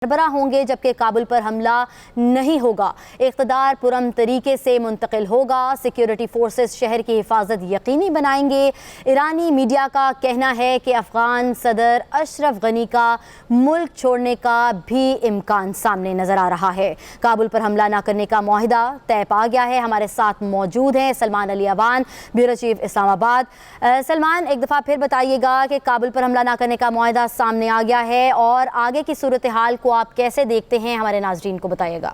सरबराह होंगे, जबकि काबुल पर हमला नहीं होगा। इक़्तिदार पुरअमन तरीके से मुंतकिल होगा। सिक्योरिटी फोर्सेस शहर की हिफाजत यकीनी बनाएंगे। ईरानी मीडिया का कहना है कि अफगान सदर अशरफ गनी का मुल्क छोड़ने का भी इम्कान सामने नजर आ रहा है। काबुल पर हमला न करने का मुआहिदा तय पा गया है। हमारे साथ मौजूद हैं सलमान अली अवान, ब्यूरो चीफ इस्लामाबाद। सलमान, एक दफ़ा फिर बताइएगा कि काबुल पर हमला न करने का मुआहिदा सामने आ गया है और आगे की सूरत हाल को आप कैसे देखते हैं, हमारे नाजरीन को बताइएगा।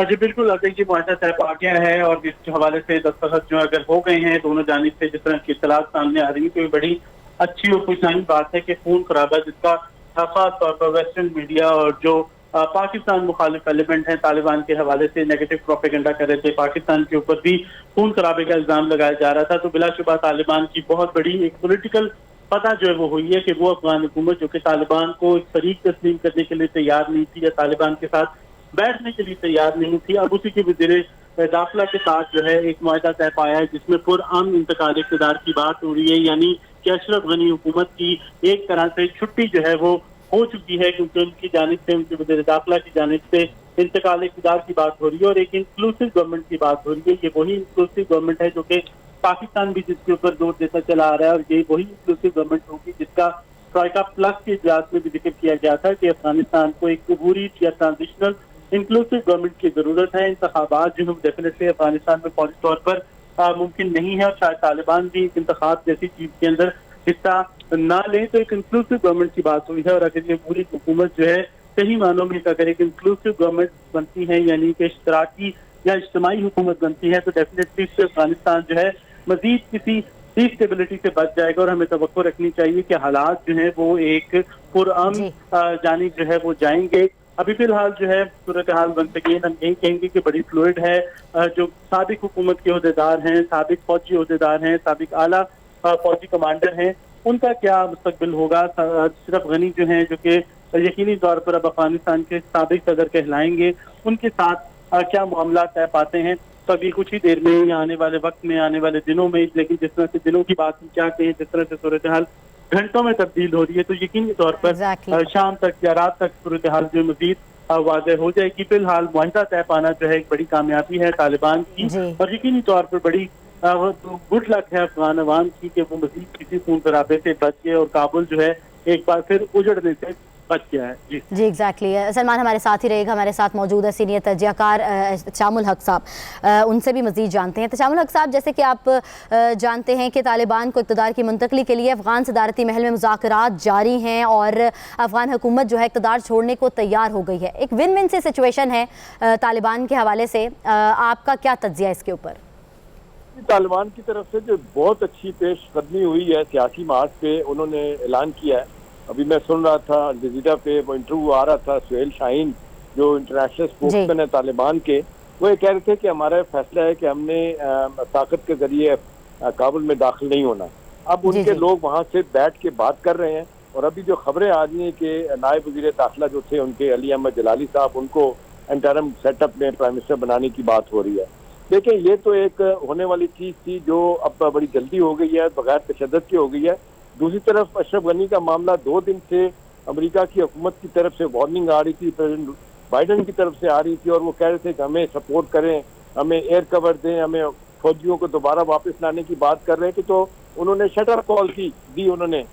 जी बिल्कुल, अगर जी मुआहदा तय पा गया है और इस हवाले से दस्तखत जो अगर हो गए हैं दोनों जानिब से, जिस तरह की इत्तलात सामने आ रही है, तो ये बड़ी अच्छी और खुशहाली बात है कि खून खराबा जिसका खास तौर पर वेस्टर्न मीडिया और जो पाकिस्तान मुखालिफ एलिमेंट हैं तालिबान के हवाले से नेगेटिव प्रोपेगेंडा कर रहे थे, पाकिस्तान के ऊपर भी खून खराबे का इल्जाम लगाया जा रहा था। तो बिलाशुबा तालिबान की बहुत बड़ी एक पॉलिटिकल पता जो है वो हुई है कि वो अफगान हुकूमत जो कि तालिबान को एक फरीक तस्लीम करने के लिए तैयार नहीं थी या तालिबान के साथ बैठने के लिए तैयार नहीं थी, अब उसी के वज़ीर दाखिला के साथ जो है एक मुआहदा तय पाया है जिसमें पुरअमन इंतकाल इक़्तिदार की बात हो रही है। यानी कि अशरफ गनी हुकूमत की एक तरह से छुट्टी जो है वो हो चुकी है, क्योंकि उनकी जानिब से, उनके वज़ीर दाखिला की जानिब से इंतकाल इक़्तिदार की बात हो रही है और एक इंक्लूसिव गवर्नमेंट की बात हो रही है। ये वही इंक्लूसिव गवर्नमेंट है जो कि पाकिस्तान भी जिसके ऊपर जोर देता चला आ रहा है और ये वही इंक्लूसिव गवर्नमेंट होगी जिसका ट्राइका प्लस के इजलास में भी जिक्र किया गया था कि अफगानिस्तान को एक अबूरी या ट्रांजिशनल इंक्लूसिव गवर्नमेंट की जरूरत है। इंतखाबात जो है डेफिनेटली अफगानिस्तान में फौरी तौर पर मुमकिन नहीं है और शायद तालिबान भी इंतखाब जैसी चीज के अंदर हिस्सा ना लें, तो एक इंक्लूसिव गवर्नमेंट की बात हुई है। और अगर ये पूरी हुकूमत जो है सही मानों में अगर एक इंक्लूसिव गवर्नमेंट बनती है, यानी कि इश्तराकी या इज्तिमाई हुकूमत बनती है, तो डेफिनेटली इससे अफगानिस्तान जो है मजीद किसी इंस्टेबिलिटी से बच जाएगा। और हमें तवक्को रखनी चाहिए कि हालात जो है वो एक पुरअमन जानिब जो है वो जाएंगे। अभी फिलहाल जो है सूरत हाल बन सके हम यही कहेंगे कि बड़ी फ्लूइड है। जो साबिक हुकूमत के अहदेदार हैं, साबिक फौजी अहदेदार हैं, साबिक आला फौजी कमांडर हैं, उनका क्या मुस्तकबिल होगा। अशरफ गनी जो हैं, जो कि यकीनी तौर पर अब अफगानिस्तान के साबिक सदर कहलाएंगे, उनके साथ क्या मामला तय पाते हैं। तो अभी कुछ ही देर में आने वाले वक्त में, आने वाले दिनों में, लेकिन जिस तरह से दिनों की बात क्या कहें, जिस तरह से सूरत हाल घंटों में तब्दील हो रही है, तो यकीनी तौर पर शाम तक या रात तक सूरत हाल जो मजीद वाज़ेह हो जाएगी। फिलहाल मुआहिदा तय पाना जो है एक बड़ी कामयाबी है तालिबान की और यकीनी तौर पर बड़ी गुड लक है अफगान अवाम की कि वो मजीद किसी खून खराबे से बच गए और काबुल जो है एक बार फिर उजड़ने से बच गया है। जी एग्जैक्टली। सलमान हमारे साथ ही रहेगा, हमारे साथ मौजूद है सीनियर तजज़ियाकार तशामुल हक साहब, उनसे भी मज़ीद जानते हैं। तशामुल हक साहब, जैसे कि आप जानते हैं कि तालिबान को इक़्तिदार की मुंतकली के लिए अफ़गान सदारती महल में मुज़ाकरात जारी हैं और अफ़गान हुकूमत जो है इक़्तिदार छोड़ने को तैयार हो गई है। एक विन विन सी सिचुएशन है तालिबान के हवाले से, आपका क्या तज्ज़िया इसके ऊपर? तालिबान की तरफ से जो बहुत अच्छी पेशकदमी हुई है सियासी मार्च पे, उन्होंने ऐलान किया है। अभी मैं सुन रहा था जजीरा पे वो इंटरव्यू आ रहा था, सुहेल शाहीन जो इंटरनेशनल स्पोक्समैन है तालिबान के, वो ये कह रहे थे कि हमारा फैसला है कि हमने ताकत के जरिए काबुल में दाखिल नहीं होना। अब उनके लोग वहाँ से बैठ के बात कर रहे हैं और अभी जो खबरें आ रही हैं कि नायब वज़ीर दाखिला जो थे उनके अली अहमद जलाली साहब, उनको इंटरम सेटअप में प्राइम मिनिस्टर बनाने की बात हो रही है। देखिए, ये तो एक होने वाली चीज़ थी जो अब बड़ी जल्दी हो गई है, बगैर तशद्दुद की हो गई है। दूसरी तरफ अशरफ गनी का मामला 2 दिन से अमेरिका की हुकूमत की तरफ से वार्निंग आ रही थी, प्रेसिडेंट बाइडन की तरफ से आ रही थी और वो कह रहे थे कि हमें सपोर्ट करें, हमें एयर कवर दें, हमें फौजियों को दोबारा वापस लाने की बात कर रहे थे। तो उन्होंने शटर कॉल दी उन्होंने,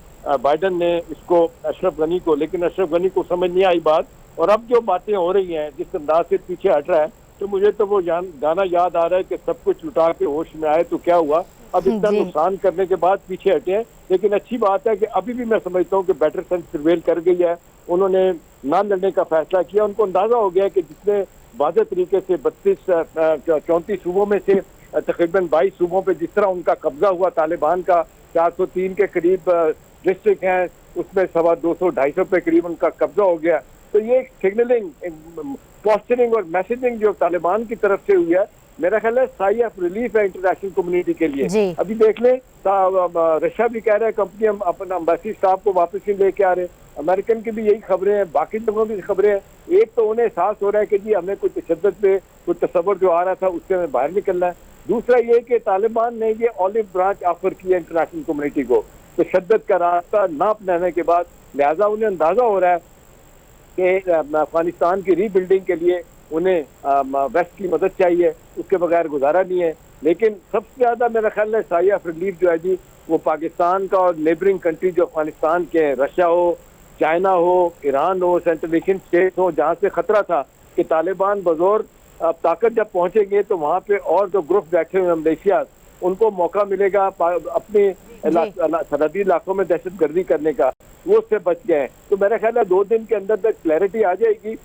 बाइडन ने इसको अशरफ गनी को, लेकिन अशरफ गनी को समझ नहीं आई बात। और अब जो बातें हो रही हैं, जिस अंदाज से पीछे हट रहा है, तो मुझे तो वो गाना याद आ रहा है कि सब कुछ लुटा के होश में आए तो क्या हुआ। अब इतना नुकसान करने के बाद पीछे हटे हैं, लेकिन अच्छी बात है कि अभी भी मैं समझता हूँ कि बेटर सेंस प्रिवेल कर गई है। उन्होंने ना लड़ने का फैसला किया। उनको अंदाजा हो गया कि जितने वाज़ेह तरीके से 34 सूबों में से तकरीबन 22 सूबों पे जिस तरह उनका कब्जा हुआ तालिबान का, 403 के करीब डिस्ट्रिक्ट हैं, उसमें 250-250 पे करीब उनका कब्जा हो गया। तो ये सिग्नलिंग, पोस्टरिंग और मैसेजिंग जो तालिबान की तरफ से हुई है, मेरा ख्याल है साई ऑफ रिलीफ है इंटरनेशनल कम्युनिटी के लिए। अभी देख लें, रशिया भी कह रहा है कंपनी हम अपना एम्बेसी स्टाफ को वापस ही लेके आ रहे हैं। अमेरिकन की भी यही खबरें हैं, बाकी जगहों की खबरें हैं। एक तो उन्हें एहसास हो रहा है कि जी हमें कुछ तशद्दुद पे कुछ तस्वर जो आ रहा था उससे हमें बाहर निकलना है। दूसरा ये कि तालिबान ने ये ऑलिव ब्रांच ऑफर किया इंटरनेशनल कम्युनिटी को तशद्दुद का रास्ता ना अपनाने के बाद, लिहाजा उन्हें अंदाजा हो रहा है कि अफगानिस्तान की रीबिल्डिंग के लिए उन्हें वेस्ट की मदद चाहिए, उसके बगैर गुजारा नहीं है। लेकिन सबसे ज़्यादा मेरा ख्याल है साई ऑफ रिलीफ जो है जी, वो पाकिस्तान का और नेबरिंग कंट्री जो अफगानिस्तान के, रशिया हो, चाइना हो, ईरान हो, सेंट्रल एशियन स्टेट्स हो, जहाँ से खतरा था कि तालिबान बजोर ताकत जब पहुंचेंगे तो वहाँ पे और जो ग्रुप बैठे हुए मलेशिया, उनको मौका मिलेगा अपने सरहदी इलाकों में दहशत गर्दी करने का, वो उससे बच गए हैं। तो मेरा ख्याल है 2 दिन के अंदर तक क्लैरिटी आ जाएगी।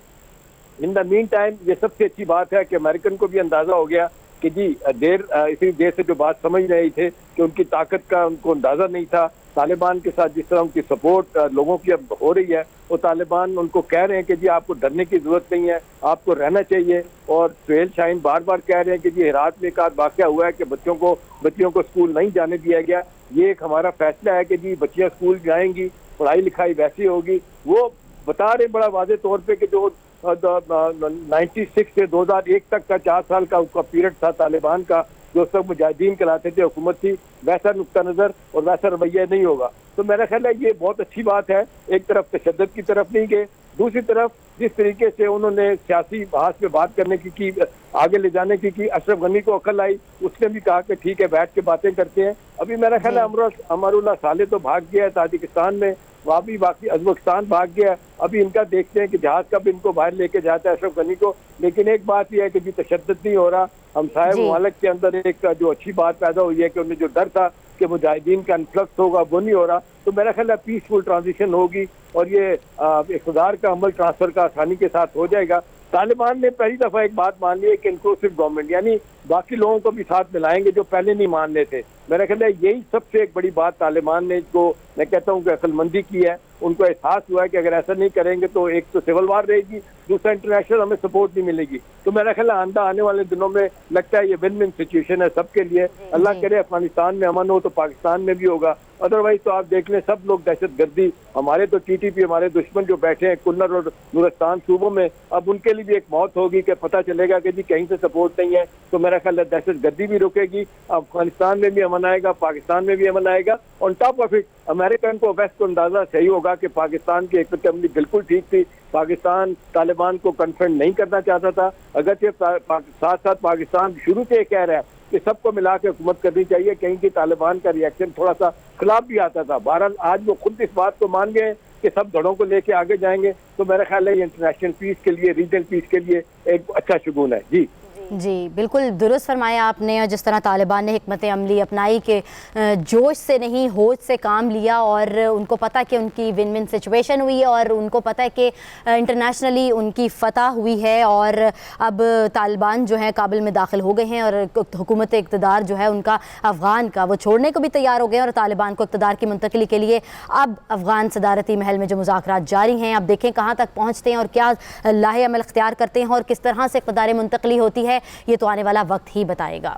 इन द मीन टाइम ये सबसे अच्छी बात है कि अमेरिकन को भी अंदाजा हो गया कि जी इसी देर से जो बात समझ रहे थे कि उनकी ताकत का उनको अंदाजा नहीं था। तालिबान के साथ जिस तरह उनकी सपोर्ट लोगों की अब हो रही है, वो तालिबान उनको कह रहे हैं कि जी आपको डरने की जरूरत नहीं है, आपको रहना चाहिए। और सुहेल शाहीन बार बार कह रहे हैं कि जी हेरात में एक आध वाकया हुआ है कि बच्चियों को स्कूल नहीं जाने दिया गया, ये एक हमारा फैसला है कि जी बच्चियां स्कूल जाएंगी, पढ़ाई लिखाई वैसी होगी। वो बता रहे बड़ा वाजे तौर पे कि जो 96 से 2001 तक का 4 साल का उसका पीरियड था तालिबान का, जो सब मुजाहिदीन कहलाते थे, हुकूमत थी, वैसा नुक्ता नजर और वैसा रवैया नहीं होगा। तो मेरा ख्याल है ये बहुत अच्छी बात है। एक तरफ तशद्दुद की तरफ नहीं गए, दूसरी तरफ जिस तरीके से उन्होंने सियासी बहस पे बात करने की आगे ले जाने की अशरफ गनी को अकल आई, उसने भी कहा कि ठीक है बैठ के बातें करते हैं। अभी मेरा ख्याल है अमरुल्लाह साले तो भाग गया है ताजिकिस्तान में, वहाँ भी बाकी अजबकिस्तान भाग गया। अभी इनका देखते हैं कि जहाज कब इनको बाहर लेके जाता है अशरफ गनी को। लेकिन एक बात यह है कि जी तशद्दुद नहीं हो रहा। हम साहिब मुमालिक के अंदर एक जो अच्छी बात पैदा हुई है कि उन्हें जो डर था कि मुजाहिदीन का इन्फ्लक्स होगा, वो नहीं हो रहा। तो मेरा ख्याल है पीसफुल ट्रांजिशन होगी और ये इक़्तिदार का अमल ट्रांसफर का आसानी के साथ हो जाएगा। तालिबान ने पहली दफा एक बात मान ली है कि इंक्लूसिव गवर्नमेंट, यानी बाकी लोगों को भी साथ मिलाएंगे जो पहले नहीं मान रहे थे। मेरा ख्याल है यही सबसे एक बड़ी बात तालिबान ने, जो मैं कहता हूँ कि अक्लमंदी की है। उनको एहसास हुआ है कि अगर ऐसा नहीं करेंगे तो एक तो सिविल वार रहेगी, दूसरा इंटरनेशनल हमें सपोर्ट नहीं मिलेगी। तो मेरा ख्याल है आने वाले दिनों में लगता है ये विन विन सिचुएशन है सबके लिए। अल्लाह करे अफगानिस्तान में अमन हो तो पाकिस्तान में भी होगा, अदरवाइज तो आप देख लें सब लोग दहशत गर्दी, हमारे तो टीटीपी हमारे दुश्मन जो बैठे हैं कुन्नर और नूरस्तान सूबों में, अब उनके लिए भी एक मौत होगी कि पता चलेगा कि जी कहीं से सपोर्ट नहीं है। तो मेरा ख्याल है दहशत गर्दी भी रुकेगी, अफगानिस्तान में भी अमन आएगा, पाकिस्तान में भी अमन आएगा। On top of it American को वेस्ट को अंदाजा सही होगा कि पाकिस्तान की एकतमंदी बिल्कुल ठीक थी। पाकिस्तान तालिबान को कन्फ्रंट नहीं करना चाहता था, अगरचे साथ साथ पाकिस्तान शुरू से कह रहा है कि सबको मिला के हुकूमत करनी चाहिए। कहीं की तालिबान का रिएक्शन थोड़ा सा खिलाफ भी आता था। बहरहाल आज वो खुद इस बात को मान गए कि सब धड़ों को लेके आगे जाएंगे। तो मेरा ख्याल है ये इंटरनेशनल पीस के लिए, रीजनल पीस के लिए एक अच्छा शुगून है। जी बिल्कुल दुरुस्त फरमाया आपने। और जिस तरह तालिबान ने हिकमत अमली अपनाई कि जोश से नहीं होश से काम लिया, और उनको पता कि उनकी विन विन सिचुएशन हुई है और उनको पता है कि इंटरनेशनली उनकी फतह हुई है, और अब तालिबान जो है काबुल में दाखिल हो गए हैं और हुकूमत इक़्तिदार जो है उनका अफ़गान का वो छोड़ने को भी तैयार हो गए हैं। और तालिबान को इक़्तिदार की मुंतकिली के लिए अब अफ़गान सदारती महल में जो मुज़ाकरात जारी हैं, अब देखें कहाँ तक पहुँचते हैं और क्या लाहे अमल इख्तियार करते हैं और किस तरह से इक़्तिदार मुंतकिली होती है, ये तो आने वाला वक्त ही बताएगा।